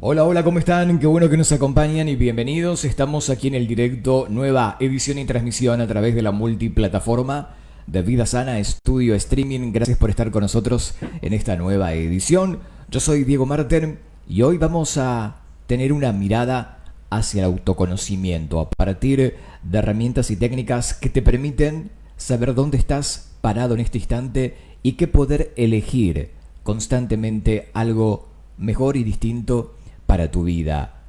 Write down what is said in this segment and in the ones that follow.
Hola, hola, ¿cómo están? Qué bueno que nos acompañan y bienvenidos. Estamos aquí en el directo, nueva edición y transmisión a través de la multiplataforma de Vida Sana Estudio Streaming. Gracias por estar con nosotros en esta nueva edición. Yo soy Diego Marten y hoy vamos a tener una mirada hacia el autoconocimiento a partir de herramientas y técnicas que te permiten saber dónde estás parado en este instante y que poder elegir constantemente algo mejor y distinto para tu vida.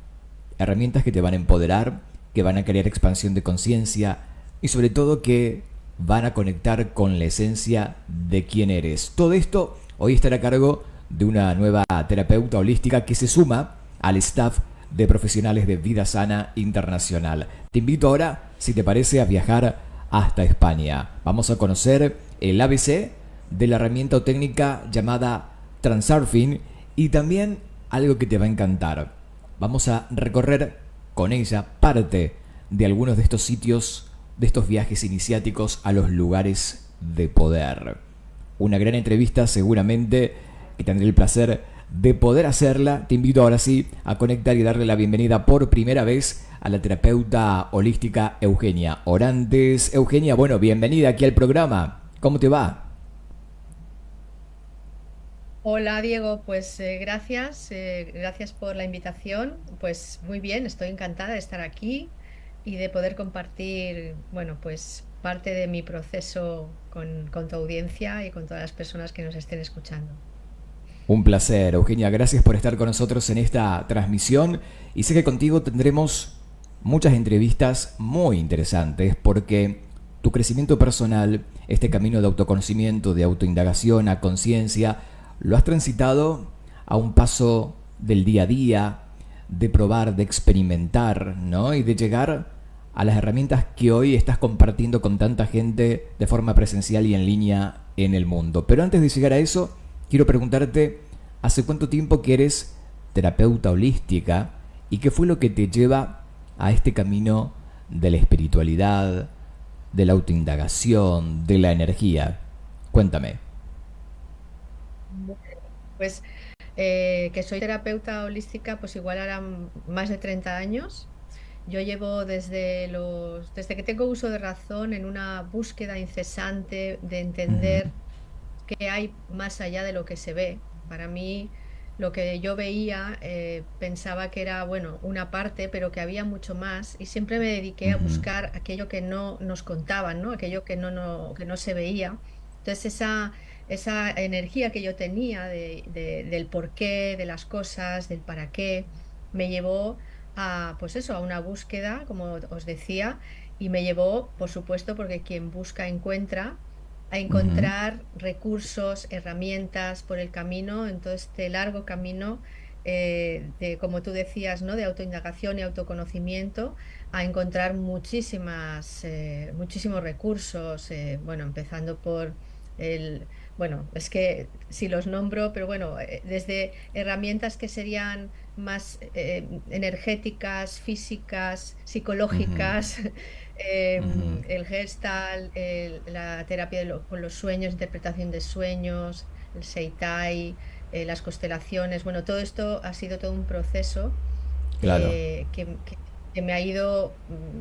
Herramientas que te van a empoderar, que van a crear expansión de conciencia y sobre todo que van a conectar con la esencia de quién eres. Todo esto hoy estará a cargo de una nueva terapeuta holística que se suma al staff de profesionales de Vida Sana Internacional. Te invito ahora, si te parece, a viajar hasta España. Vamos a conocer el ABC de la herramienta o técnica llamada Transurfing y también algo que te va a encantar. Vamos a recorrer con ella parte de algunos de estos sitios, de estos viajes iniciáticos a los lugares de poder. Una gran entrevista seguramente que tendré el placer de poder hacerla. Te invito ahora sí a conectar y darle la bienvenida por primera vez a la terapeuta holística Eugenia Orantes. Eugenia, bueno, bienvenida aquí al programa. ¿Cómo te va? Hola Diego, pues gracias por la invitación. Pues muy bien, estoy encantada de estar aquí y de poder compartir, bueno, pues parte de mi proceso con tu audiencia y con todas las personas que nos estén escuchando. Un placer, Eugenia. Gracias por estar con nosotros en esta transmisión. Y sé que contigo tendremos muchas entrevistas muy interesantes porque tu crecimiento personal, este camino de autoconocimiento, de autoindagación a conciencia, lo has transitado a un paso del día a día, de probar, de experimentar, ¿no? Y de llegar a las herramientas que hoy estás compartiendo con tanta gente de forma presencial y en línea en el mundo. Pero antes de llegar a eso, quiero preguntarte, ¿hace cuánto tiempo que eres terapeuta holística y qué fue lo que te lleva a este camino de la espiritualidad, de la autoindagación, de la energía? Cuéntame. Bueno, Pues que soy terapeuta holística, pues igual ahora más de 30 años. Yo llevo desde que tengo uso de razón en una búsqueda incesante de Ujú, entender qué hay más allá de lo que se ve. Para mí, lo que yo veía, pensaba que era, bueno, una parte, pero que había mucho más, y siempre me dediqué a ujú, buscar aquello que no nos contaban, ¿no? Aquello que no se veía. Entonces, esa energía que yo tenía del porqué, de las cosas, del para qué, me llevó a, pues eso, a una búsqueda, como os decía, y me llevó, por supuesto, porque quien busca encuentra, a ujú. encontrar recursos, herramientas por el camino, en todo este largo camino de, como tú decías, ¿no? De autoindagación y autoconocimiento, a encontrar muchísimos recursos, bueno, empezando por el, bueno, es que si los nombro, pero bueno, desde herramientas que serían más energéticas, físicas, Ujú, psicológicas, ujú. el Gestalt, la terapia con los sueños, interpretación de sueños, el Seitai, las constelaciones. Bueno, todo esto ha sido todo un proceso Claro. que me ha ido,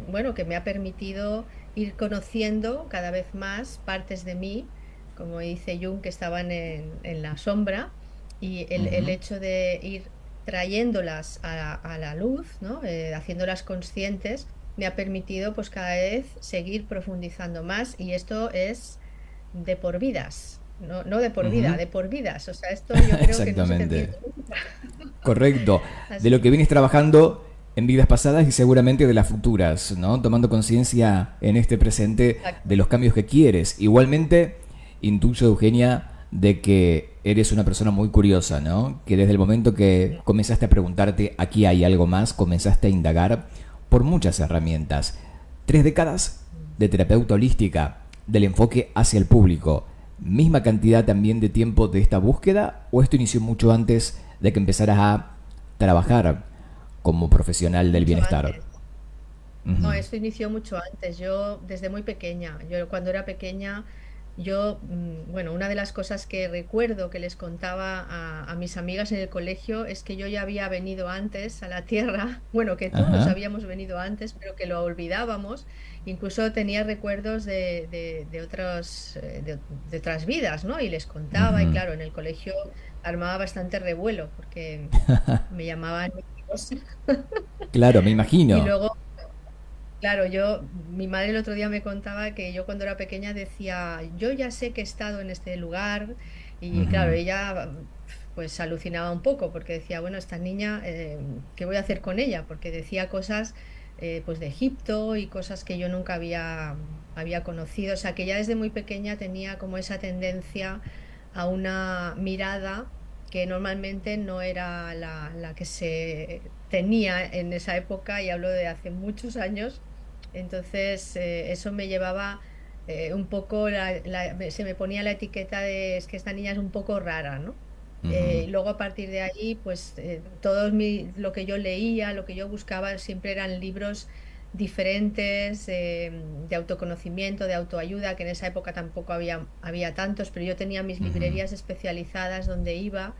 bueno, que me ha permitido ir conociendo cada vez más partes de mí, como dice Jung, que estaban en la sombra, y el Ujú. hecho de ir trayéndolas a la luz, ¿no? Haciéndolas conscientes, me ha permitido pues cada vez seguir profundizando más, y esto es de por vidas. No, no de por vida, Ujú. de por vidas. O sea, esto yo creo que no se termina Exactamente. nunca. Correcto. De lo Así que vienes trabajando en vidas pasadas y seguramente de las futuras, ¿no? Tomando conciencia en este presente de Exacto. los cambios que quieres. Igualmente, intuyo, Eugenia, de que eres una persona muy curiosa, ¿no? Que desde el momento que comenzaste a preguntarte, aquí hay algo más, comenzaste a indagar por muchas herramientas. 3 décadas Mm. de terapeuta holística, del enfoque hacia el público. ¿Misma cantidad también de tiempo de esta búsqueda o esto inició mucho antes de que empezaras a trabajar como profesional del Mucho bienestar? antes. No, Ujú, esto inició mucho antes. Yo desde muy pequeña. Yo cuando era pequeña, yo, bueno, una de las cosas que recuerdo que les contaba a mis amigas en el colegio es que yo ya había venido antes a la Tierra, bueno, que todos Ajá. habíamos venido antes, pero que lo olvidábamos. Incluso tenía recuerdos de otros, de otras vidas, ¿no? Y les contaba, y Ujú. claro, en el colegio armaba bastante revuelo porque me llamaban niños. Claro, me Y imagino. luego, claro, mi madre el otro día me contaba que yo cuando era pequeña decía, yo ya sé que he estado en este lugar, y claro, Ujú. ella pues alucinaba un poco porque decía, bueno, esta niña, ¿qué voy a hacer con ella? Porque decía cosas pues de Egipto y cosas que yo nunca había conocido, o sea que ya desde muy pequeña tenía como esa tendencia a una mirada que normalmente no era la que se tenía en esa época, y hablo de hace muchos años. Entonces, eso me llevaba un poco, se me ponía la etiqueta de es que esta niña es un poco rara, ¿no? Ujú. Y luego a partir de ahí, pues lo que yo leía, lo que yo buscaba siempre eran libros diferentes, de autoconocimiento, de autoayuda, que en esa época tampoco había tantos, pero yo tenía mis Ujú. librerías especializadas donde iba,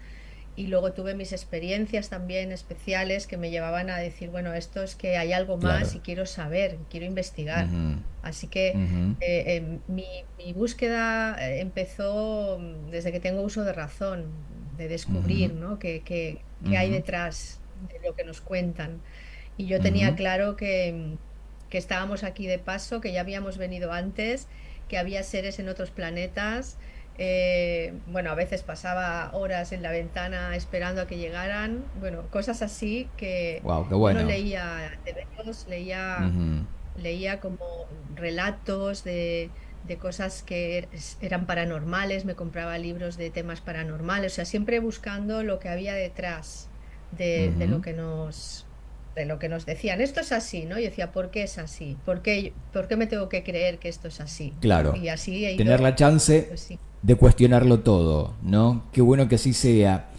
y luego tuve mis experiencias también especiales que me llevaban a decir, bueno, esto es que hay algo Claro. más y quiero saber, quiero investigar. Ujú. Así que Ujú. mi búsqueda empezó desde que tengo uso de razón, de Ujú. descubrir, ¿no? Qué hay Ujú. detrás de lo que nos cuentan. Y yo tenía Ujú. claro que estábamos aquí de paso, que ya habíamos venido antes, que había seres en otros planetas. Bueno, a veces pasaba horas en la ventana esperando a que llegaran. Bueno, cosas así que Wow, qué yo no bueno. leía TVOs, Ujú. leía como relatos de cosas que eran paranormales, me compraba libros de temas paranormales, o sea, siempre buscando lo que había detrás de lo Ujú. que nos decían. Esto es así, ¿no? Y decía, ¿por qué es así? ¿Por qué me tengo que creer que esto es así? ¿No? Claro. Y así he Tener ido, la chance pues sí. de cuestionarlo todo, ¿no? Qué bueno que así sea.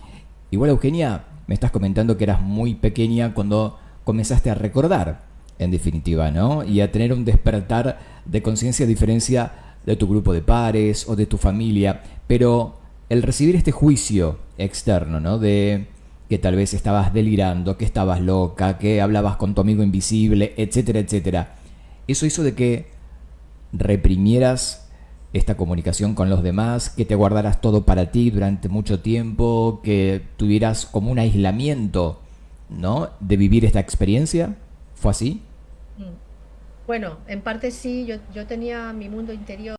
Igual, Eugenia, me estás comentando que eras muy pequeña cuando comenzaste a recordar, en definitiva, ¿no? Y a tener un despertar de conciencia a diferencia de tu grupo de pares o de tu familia. Pero el recibir este juicio externo, ¿no? De que tal vez estabas delirando, que estabas loca, que hablabas con tu amigo invisible, etcétera, etcétera. Eso hizo de que reprimieras esta comunicación con los demás, que te guardaras todo para ti durante mucho tiempo, que tuvieras como un aislamiento, ¿no? De vivir esta experiencia. ¿Fue así? Mm. Bueno, en parte sí, yo tenía mi mundo interior,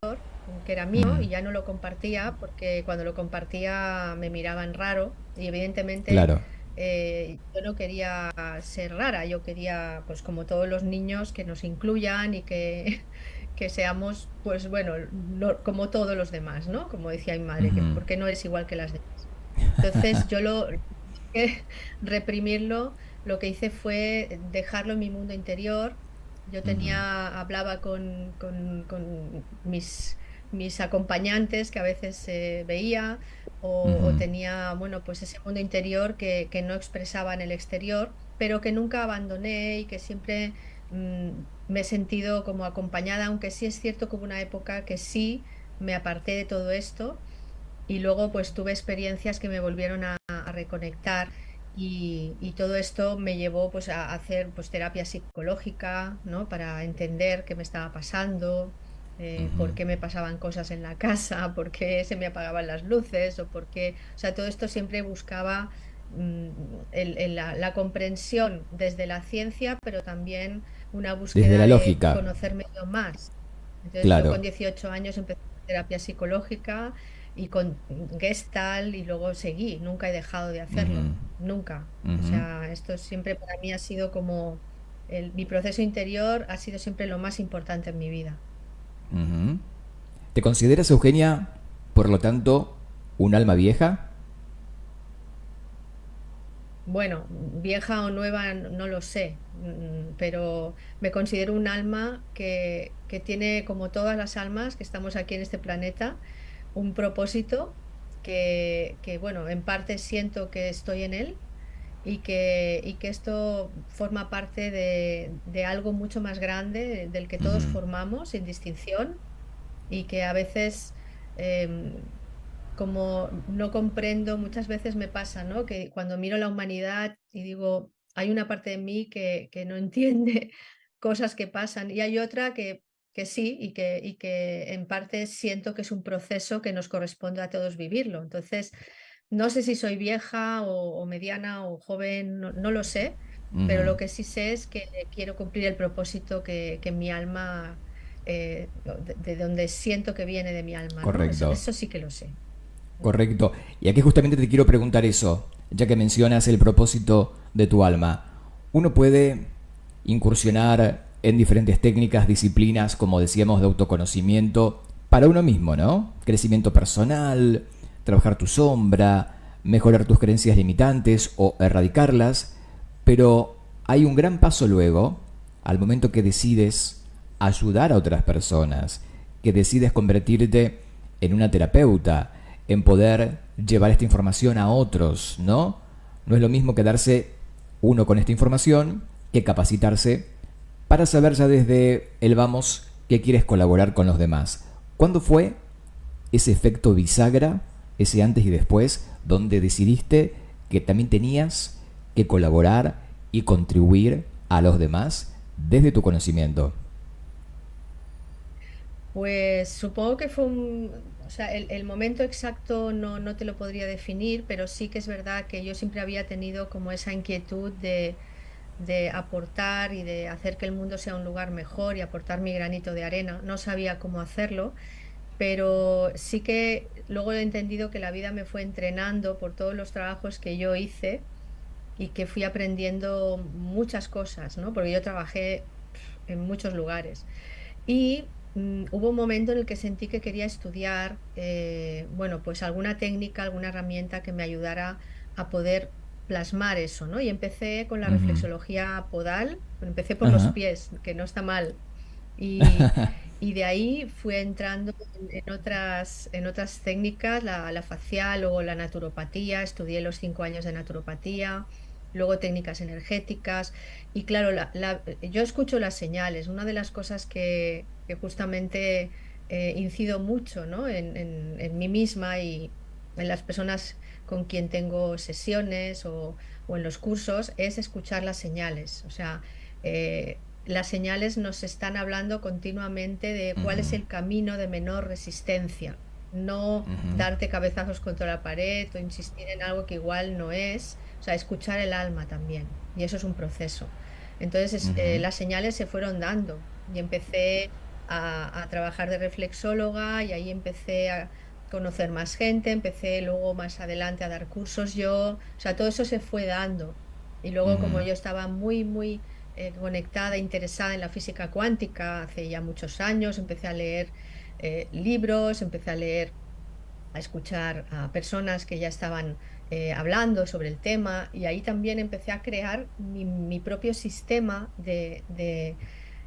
que era mío, Mm, y ya no lo compartía porque cuando lo compartía me miraban raro, y evidentemente claro. yo no quería ser rara, yo quería, pues como todos los niños, que nos incluyan y que seamos, pues bueno, como todos los demás, ¿no? Como decía mi madre, que Ujú. ¿por qué no eres igual que las demás? Entonces reprimirlo, lo que hice fue dejarlo en mi mundo interior. Yo Ujú. hablaba con mis acompañantes que a veces veía, o Ujú. tenía, bueno, pues ese mundo interior que no expresaba en el exterior, pero que nunca abandoné y que siempre me he sentido como acompañada, aunque sí es cierto que hubo una época que sí me aparté de todo esto, y luego pues tuve experiencias que me volvieron a reconectar, y todo esto me llevó pues a hacer pues terapia psicológica, ¿no? Para entender qué me estaba pasando, Ujú. por qué me pasaban cosas en la casa, por qué se me apagaban las luces, o por qué, o sea, todo esto siempre buscaba la comprensión desde la ciencia, pero también una Desde búsqueda la de lógica. conocerme yo más. Entonces yo Claro. con 18 años empecé terapia psicológica y con Gestalt, y luego seguí, nunca he dejado de hacerlo, Ujú. nunca. O Ujú. sea, esto siempre para mí ha sido como mi proceso interior ha sido siempre lo más importante en mi vida. Ujú. ¿Te consideras, Eugenia, por lo tanto, un alma vieja? Bueno, vieja o nueva, no lo sé, pero me considero un alma que tiene, como todas las almas que estamos aquí en este planeta, un propósito bueno, en parte siento que estoy en él, y que esto forma parte de algo mucho más grande del que todos Ujú. formamos sin distinción, y que a veces, em, como no comprendo, muchas veces me pasa, ¿no? Que cuando miro la humanidad y digo, hay una parte de mí que no entiende cosas que pasan y hay otra que sí y que en parte siento que es un proceso que nos corresponde a todos vivirlo. Entonces, no sé si soy vieja o mediana o joven, no lo sé, pero Ujú. lo que sí sé es que quiero cumplir el propósito que mi alma, de donde siento que viene de mi alma, ¿no? Correcto. Eso sí que lo sé. Correcto. Y aquí justamente te quiero preguntar eso, ya que mencionas el propósito de tu alma. Uno puede incursionar en diferentes técnicas, disciplinas, como decíamos, de autoconocimiento para uno mismo, ¿no? Crecimiento personal, trabajar tu sombra, mejorar tus creencias limitantes o erradicarlas, pero hay un gran paso luego, al momento que decides ayudar a otras personas, que decides convertirte en una terapeuta, en poder llevar esta información a otros, ¿no? No es lo mismo quedarse uno con esta información que capacitarse para saber ya desde el vamos que quieres colaborar con los demás. ¿Cuándo fue ese efecto bisagra, ese antes y después, donde decidiste que también tenías que colaborar y contribuir a los demás desde tu conocimiento? Pues supongo que fue o sea, el momento exacto no te lo podría definir, pero sí que es verdad que yo siempre había tenido como esa inquietud de aportar y de hacer que el mundo sea un lugar mejor y aportar mi granito de arena. No sabía cómo hacerlo, pero sí que luego he entendido que la vida me fue entrenando por todos los trabajos que yo hice y que fui aprendiendo muchas cosas, ¿no? Porque yo trabajé en muchos lugares. Y hubo un momento en el que sentí que quería estudiar, bueno, pues alguna técnica, alguna herramienta que me ayudara a poder plasmar eso, ¿no? Y empecé con la Ujú. reflexología podal, bueno, empecé por los Ajá. pies, que no está mal. Y, y de ahí fui entrando en otras técnicas, la facial, luego la naturopatía, estudié los 5 años de naturopatía, luego técnicas energéticas. Y claro, yo escucho las señales. Una de las cosas que justamente incido mucho, ¿no? en mí misma y en las personas con quien tengo sesiones o en los cursos es escuchar las señales. O sea, las señales nos están hablando continuamente de cuál es Ujú. el camino de menor resistencia. No Ujú. darte cabezazos contra la pared o insistir en algo que igual no es. O sea, escuchar el alma también. Y eso es un proceso. Entonces, Ujú. las señales se fueron dando y empecé a trabajar de reflexóloga y ahí empecé a conocer más gente, empecé luego más adelante a dar cursos yo, o sea, todo eso se fue dando. Y luego como Ujú. yo estaba muy, muy conectada, interesada en la física cuántica hace ya muchos años, empecé a leer libros, empecé a leer, a escuchar a personas que ya estaban hablando sobre el tema y ahí también empecé a crear mi propio sistema de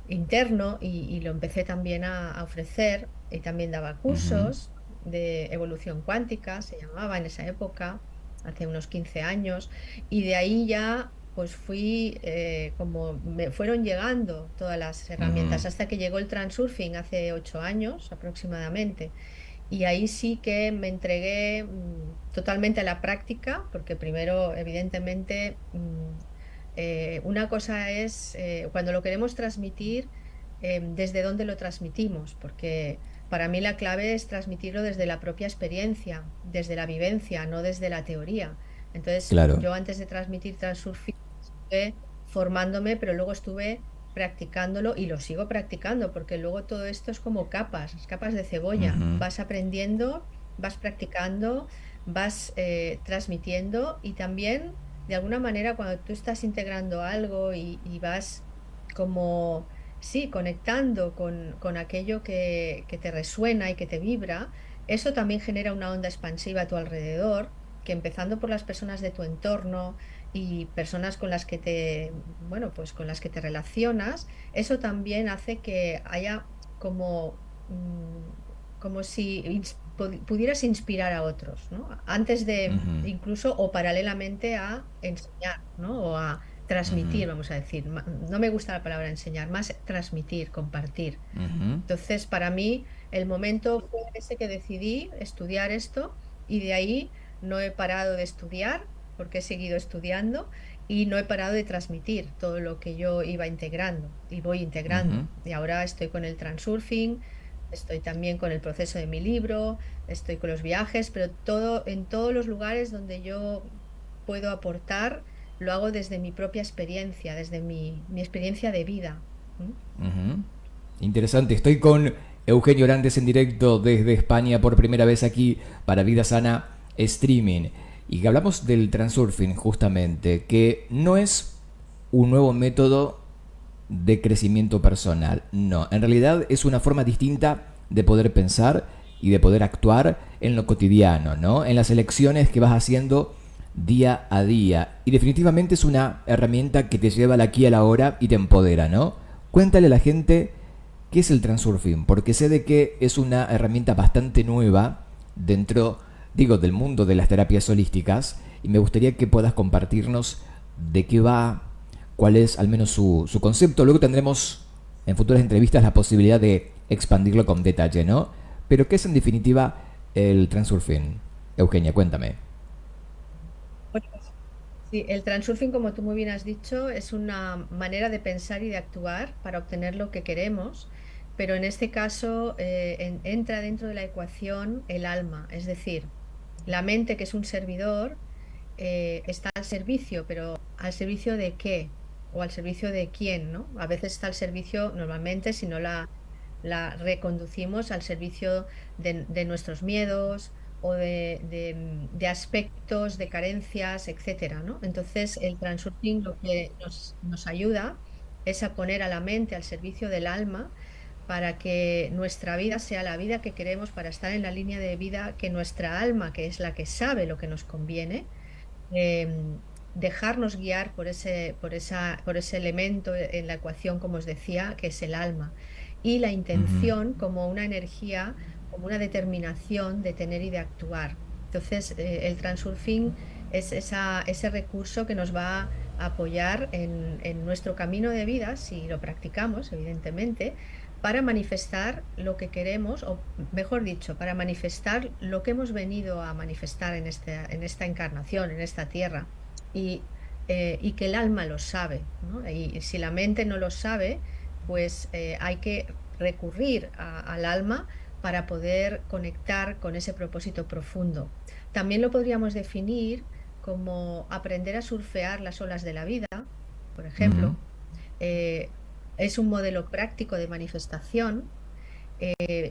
interno y lo empecé también a ofrecer y también daba Ujú. cursos de evolución cuántica, se llamaba en esa época, hace unos 15 años, y de ahí ya pues fui, como me fueron llegando todas las Ujú. herramientas hasta que llegó el transurfing hace 8 años aproximadamente. Y ahí sí que me entregué totalmente a la práctica, porque primero, evidentemente, una cosa es cuando lo queremos transmitir, desde dónde lo transmitimos, porque para mí la clave es transmitirlo desde la propia experiencia, desde la vivencia, no desde la teoría. Entonces, Claro. yo antes de transmitir Transurfing estuve formándome, pero luego estuve practicándolo y lo sigo practicando, porque luego todo esto es como capas, capas de cebolla. Ujú. Vas aprendiendo, vas practicando, vas transmitiendo y también, de alguna manera, cuando tú estás integrando algo y vas como, sí, conectando con aquello que te resuena y que te vibra, eso también genera una onda expansiva a tu alrededor, que empezando por las personas de tu entorno, y personas con las que bueno, pues con las que te relacionas, eso también hace que haya como, como si pudieras inspirar a otros, ¿no? Antes de Ujú. incluso o paralelamente a enseñar, ¿no? O a Ujú, transmitir, vamos a decir. No me gusta la palabra enseñar, más transmitir, compartir. ujú, Entonces, para mí, el momento fue ese que decidí estudiar esto y de ahí no he parado de estudiar porque he seguido estudiando y no he parado de transmitir todo lo que yo iba integrando y voy ujú. integrando. Y ahora estoy con el transurfing, estoy también con el proceso de mi libro, estoy con los viajes, pero todo en todos los lugares donde yo puedo aportar, lo hago desde mi propia experiencia, desde mi experiencia de vida. ¿Mm? Ujú. Interesante, estoy con Eugenio Orantes en directo desde España por primera vez aquí para Vida Sana Streaming. Y que hablamos del transurfing justamente, que no es un nuevo método de crecimiento personal. No, en realidad es una forma distinta de poder pensar y de poder actuar en lo cotidiano, ¿no? En las elecciones que vas haciendo día a día. Y definitivamente es una herramienta que te lleva al aquí a la hora y te empodera, ¿no? Cuéntale a la gente qué es el transurfing, porque sé de que es una herramienta bastante nueva dentro, digo, del mundo de las terapias holísticas y me gustaría que puedas compartirnos de qué va, cuál es al menos su concepto. Luego tendremos en futuras entrevistas la posibilidad de expandirlo con detalle, ¿no? Pero ¿qué es en definitiva el transurfing? Eugenia, cuéntame. Bueno, sí, el transurfing, como tú muy bien has dicho, es una manera de pensar y de actuar para obtener lo que queremos, pero en este caso entra dentro de la ecuación el alma, es decir, la mente, que es un servidor, está al servicio, pero ¿al servicio de qué? ¿O al servicio de quién, ¿no? A veces está al servicio, normalmente, si no la reconducimos al servicio de nuestros miedos o de aspectos, de carencias, etcétera, ¿no? Entonces, el transurfing lo que nos ayuda es a poner a la mente al servicio del alma para que nuestra vida sea la vida que queremos, para estar en la línea de vida que nuestra alma, que es la que sabe lo que nos conviene, dejarnos guiar por ese elemento en la ecuación, como os decía, que es el alma, y la Ujú, intención como una energía, como una determinación de tener y de actuar. Entonces, el transurfing es ese recurso que nos va a apoyar en nuestro camino de vida, si lo practicamos, evidentemente, para manifestar lo que queremos, o mejor dicho, para manifestar lo que hemos venido a manifestar en esta encarnación, en esta tierra, y, y que el alma lo sabe, ¿no? Y si la mente no lo sabe, pues hay que recurrir al alma para poder conectar con ese propósito profundo. También lo podríamos definir como aprender a surfear las olas de la vida, por ujú, ejemplo. Eh, es un modelo práctico de manifestación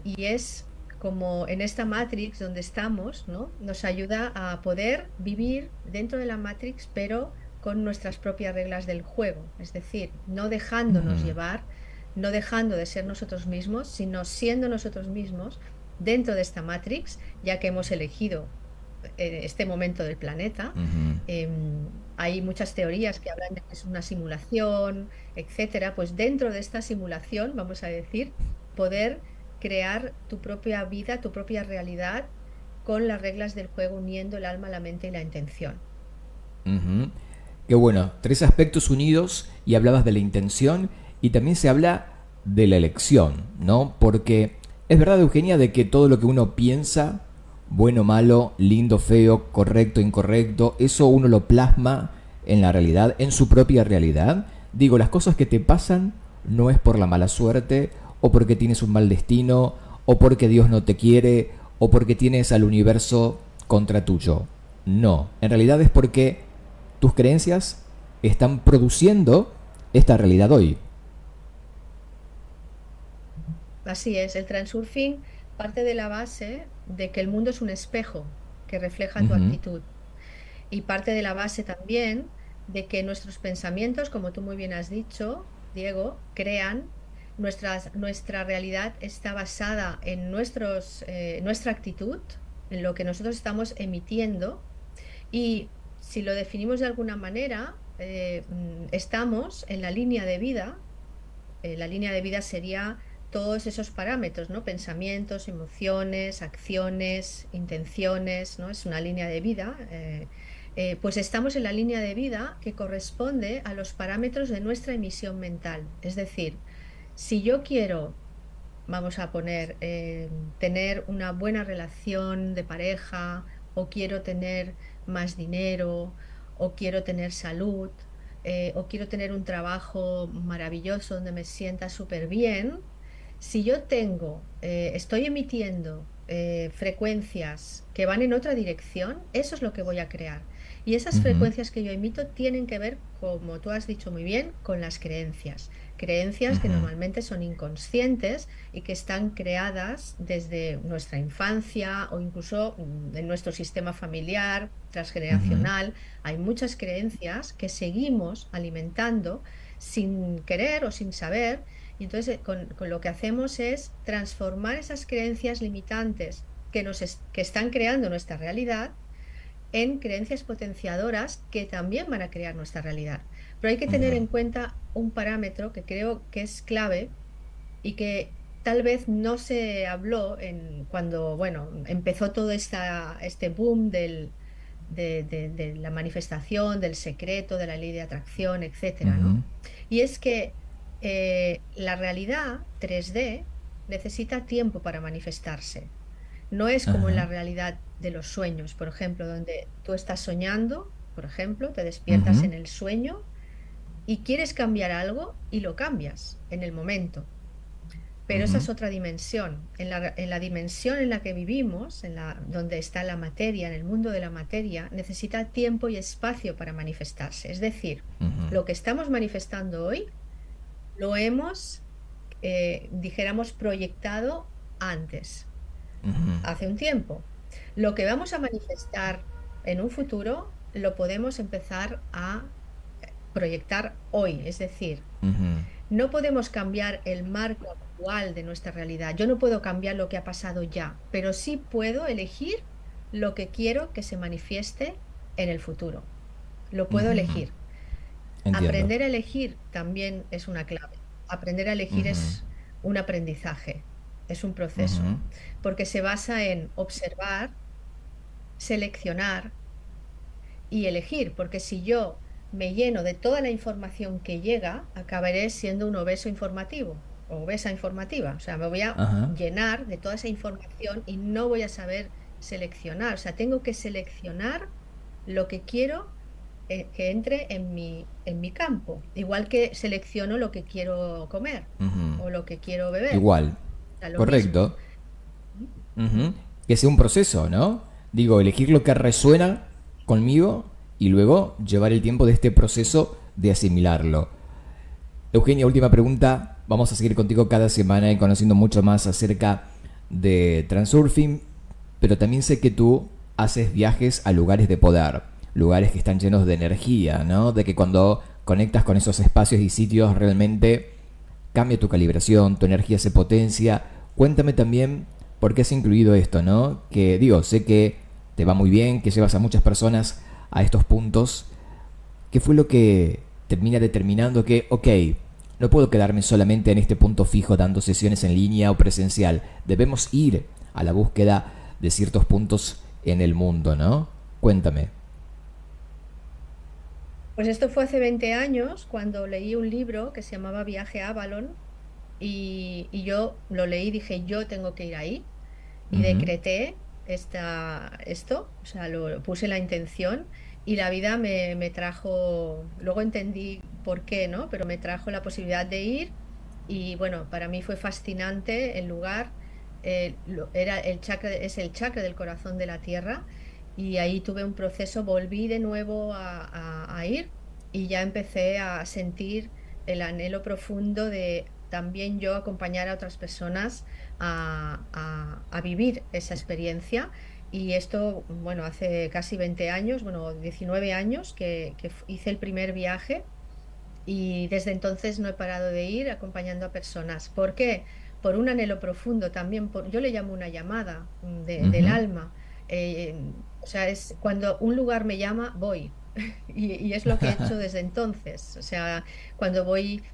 y es como en esta Matrix donde estamos, ¿no? Nos ayuda a poder vivir dentro de la Matrix, pero con nuestras propias reglas del juego, es decir, no dejándonos ujú, llevar, no dejando de ser nosotros mismos, sino siendo nosotros mismos dentro de esta Matrix, ya que hemos elegido este momento del planeta. ujú. Hay muchas teorías que hablan de que es una simulación, etcétera. Pues dentro de esta simulación, vamos a decir, poder crear tu propia vida, tu propia realidad con las reglas del juego, uniendo el alma, la mente y la intención. Ujú. Qué bueno, tres aspectos unidos y hablabas de la intención y también se habla de la elección, ¿no? Porque es verdad, Eugenia, de que todo lo que uno piensa, bueno, malo, lindo, feo, correcto, incorrecto, eso uno lo plasma en la realidad, en su propia realidad. Digo, las cosas que te pasan no es por la mala suerte o porque tienes un mal destino o porque Dios no te quiere o porque tienes al universo contra tuyo. No, en realidad es porque tus creencias están produciendo esta realidad hoy. Así es, el transurfing parte de la base de que el mundo es un espejo que refleja tu Ujú, actitud. Y parte de la base también de que nuestros pensamientos, como tú muy bien has dicho, Diego, crean nuestra realidad está basada en nuestra actitud, en lo que nosotros estamos emitiendo. Y si lo definimos de alguna manera, estamos en la línea de vida. La línea de vida sería todos esos parámetros, ¿no? Pensamientos, emociones, acciones, intenciones, ¿no? Es una línea de vida. pues estamos en la línea de vida que corresponde a los parámetros de nuestra emisión mental. Es decir, si yo quiero, vamos a poner, tener una buena relación de pareja, o quiero tener más dinero, o quiero tener salud, o quiero tener un trabajo maravilloso donde me sienta súper bien, si yo estoy emitiendo frecuencias que van en otra dirección, eso es lo que voy a crear. Y esas Ujú, frecuencias que yo emito tienen que ver, como tú has dicho muy bien, con las creencias. Creencias que ujú, normalmente son inconscientes y que están creadas desde nuestra infancia o incluso en nuestro sistema familiar, ujú, transgeneracional. Hay muchas creencias que seguimos alimentando sin querer o sin saber, y entonces con lo que hacemos es transformar esas creencias limitantes que están creando nuestra realidad en creencias potenciadoras que también van a crear nuestra realidad. Pero hay que tener ujú. en cuenta un parámetro que creo que es clave y que tal vez no se habló cuando, bueno, empezó todo este boom de la manifestación, del secreto, de la ley de atracción, etcétera, ¿no? Ujú, Y es que la realidad 3D necesita tiempo para manifestarse. No es como en la ajá, realidad de los sueños, por ejemplo, donde tú estás soñando, por ejemplo, te despiertas ujú, en el sueño y quieres cambiar algo y lo cambias en el momento. Pero esa ujú, es otra dimensión. En la dimensión en la que vivimos, donde está la materia, en el mundo de la materia, necesita tiempo y espacio para manifestarse. Es decir, ujú, lo que estamos manifestando hoy lo hemos, dijéramos, proyectado antes, ujú, hace un tiempo. Lo que vamos a manifestar en un futuro lo podemos empezar a proyectar hoy. Es decir, ujú, no podemos cambiar el marco actual de nuestra realidad. Yo no puedo cambiar lo que ha pasado ya, pero sí puedo elegir lo que quiero que se manifieste en el futuro. Lo puedo ujú. elegir. Entiendo. Aprender a elegir también es una clave. Aprender a elegir Ujú, es un aprendizaje, es un proceso, ujú, porque se basa en observar, seleccionar y elegir, porque si yo me lleno de toda la información que llega, acabaré siendo un obeso informativo o obesa informativa. O sea, me voy a ajá, llenar de toda esa información y no voy a saber seleccionar. O sea, tengo que seleccionar lo que quiero que entre en mi campo, igual que selecciono lo que quiero comer ujú. o lo que quiero beber. Igual. O sea, lo mismo. Correcto. Ujú. Que sea un proceso, ¿no? Digo, elegir lo que resuena conmigo y luego llevar el tiempo de este proceso de asimilarlo. Eugenia, última pregunta. Vamos a seguir contigo cada semana y conociendo mucho más acerca de Transurfing, pero también sé que tú haces viajes a lugares de poder, lugares que están llenos de energía, ¿no? De que cuando conectas con esos espacios y sitios realmente cambia tu calibración, tu energía se potencia. Cuéntame también por qué has incluido esto, ¿no? Que digo, sé que te va muy bien, que llevas a muchas personas a estos puntos. ¿Qué fue lo que termina determinando que, ok, no puedo quedarme solamente en este punto fijo dando sesiones en línea o presencial? Debemos ir a la búsqueda de ciertos puntos en el mundo, ¿no? Cuéntame. Pues esto fue hace 20 años cuando leí un libro que se llamaba Viaje a Avalon y yo lo leí y dije, yo tengo que ir ahí y Ujú, decreté esto, o sea, puse la intención y la vida me trajo, luego entendí por qué, ¿no? Pero me trajo la posibilidad de ir y bueno, para mí fue fascinante el lugar, era es el chakra del corazón de la tierra y ahí tuve un proceso, volví de nuevo a ir y ya empecé a sentir el anhelo profundo de también yo acompañar a otras personas a vivir esa experiencia. Y esto, bueno, hace casi 20 años, bueno, 19 años que hice el primer viaje y desde entonces no he parado de ir acompañando a personas. ¿Por qué? Por un anhelo profundo también, yo le llamo una llamada del ujú, alma. O sea, es cuando un lugar me llama, voy. Y es lo que he hecho desde entonces. O sea, cuando voy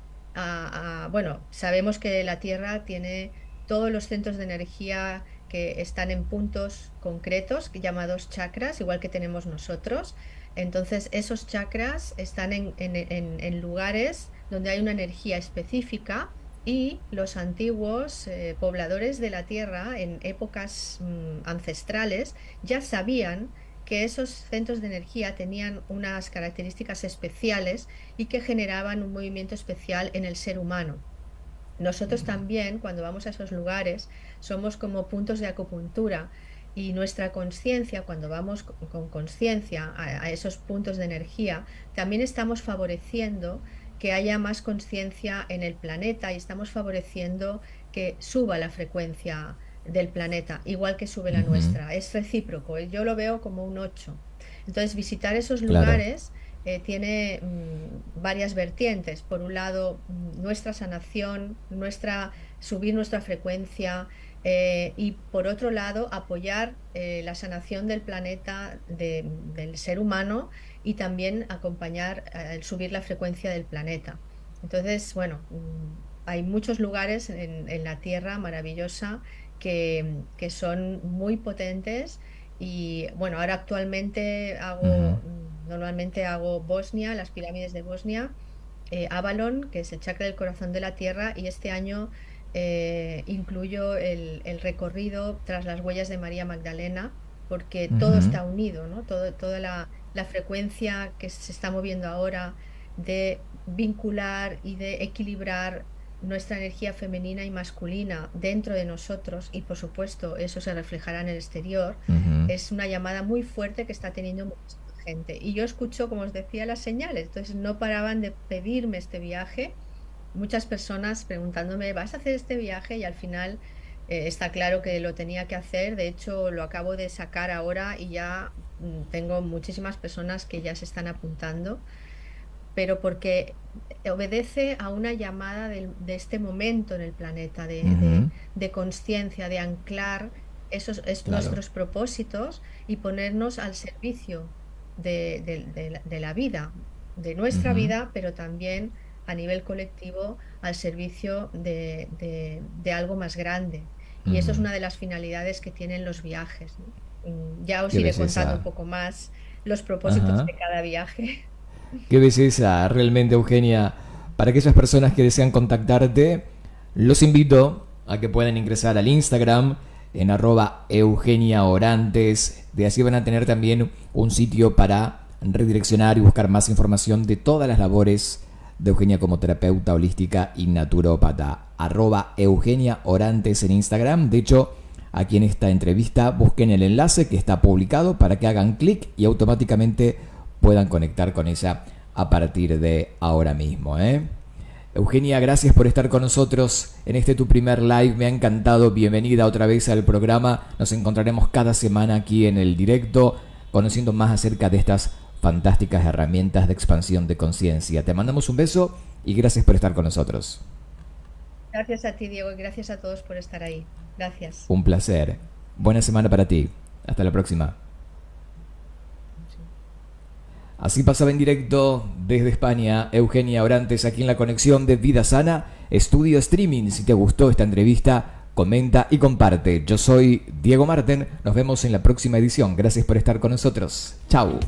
bueno, sabemos que la Tierra tiene todos los centros de energía que están en puntos concretos, llamados chakras, igual que tenemos nosotros. Entonces, esos chakras están en lugares donde hay una energía específica y los antiguos pobladores de la Tierra en épocas ancestrales ya sabían que esos centros de energía tenían unas características especiales y que generaban un movimiento especial en el ser humano. Nosotros también, cuando vamos a esos lugares, somos como puntos de acupuntura y nuestra conciencia, cuando vamos con conciencia a esos puntos de energía, también estamos favoreciendo que haya más conciencia en el planeta y estamos favoreciendo que suba la frecuencia del planeta, igual que sube la Ujú. nuestra. Es recíproco, yo lo veo como un 8. Entonces, visitar esos Claro. lugares tiene varias vertientes. Por un lado, nuestra sanación, subir nuestra frecuencia, y por otro lado, apoyar la sanación del planeta, del ser humano, y también acompañar el subir la frecuencia del planeta. Entonces, bueno, hay muchos lugares en la Tierra maravillosa que son muy potentes. Y bueno, ahora actualmente Ujú. normalmente hago Bosnia, las pirámides de Bosnia, Avalon, que es el chakra del corazón de la tierra, y este año incluyo el recorrido tras las huellas de María Magdalena, porque todo Ujú. está unido, ¿no? Toda la frecuencia que se está moviendo ahora de vincular y de equilibrar nuestra energía femenina y masculina dentro de nosotros, y por supuesto eso se reflejará en el exterior, Ujú. es una llamada muy fuerte que está teniendo muchísima gente. Y yo escucho, como os decía, las señales. Entonces no paraban de pedirme este viaje. Muchas personas preguntándome, ¿vas a hacer este viaje? Y al final está claro que lo tenía que hacer. De hecho, lo acabo de sacar ahora y ya tengo muchísimas personas que ya se están apuntando, pero porque obedece a una llamada de este momento en el planeta, Ujú. de conciencia, de anclar Claro. nuestros propósitos y ponernos al servicio de la vida, de nuestra Ujú. vida, pero también a nivel colectivo al servicio de algo más grande. Y eso es Ujú. una de las finalidades que tienen los viajes, ¿no? Ya os Qué iré contando un belleza. poco más los propósitos Ajá. de cada viaje. Qué belleza, realmente, Eugenia. Para aquellas personas que desean contactarte, los invito a que puedan ingresar al Instagram en @eugeniaorantes. De así van a tener también un sitio para redireccionar y buscar más información de todas las labores de Eugenia como terapeuta holística y naturópata. @eugeniaorantes en Instagram. De hecho, aquí en esta entrevista busquen el enlace que está publicado para que hagan clic y automáticamente puedan conectar con ella a partir de ahora mismo, ¿eh? Eugenia, gracias por estar con nosotros en este tu primer live. Me ha encantado. Bienvenida otra vez al programa. Nos encontraremos cada semana aquí en el directo, conociendo más acerca de estas fantásticas herramientas de expansión de conciencia. Te mandamos un beso y gracias por estar con nosotros. Gracias a ti, Diego, y gracias a todos por estar ahí. Gracias. Un placer. Buena semana para ti. Hasta la próxima. Sí. Así pasaba en directo desde España Eugenia Orantes aquí en la conexión de Vida Sana, Estudio Streaming. Si te gustó esta entrevista, comenta y comparte. Yo soy Diego Marten, nos vemos en la próxima edición. Gracias por estar con nosotros. Chau.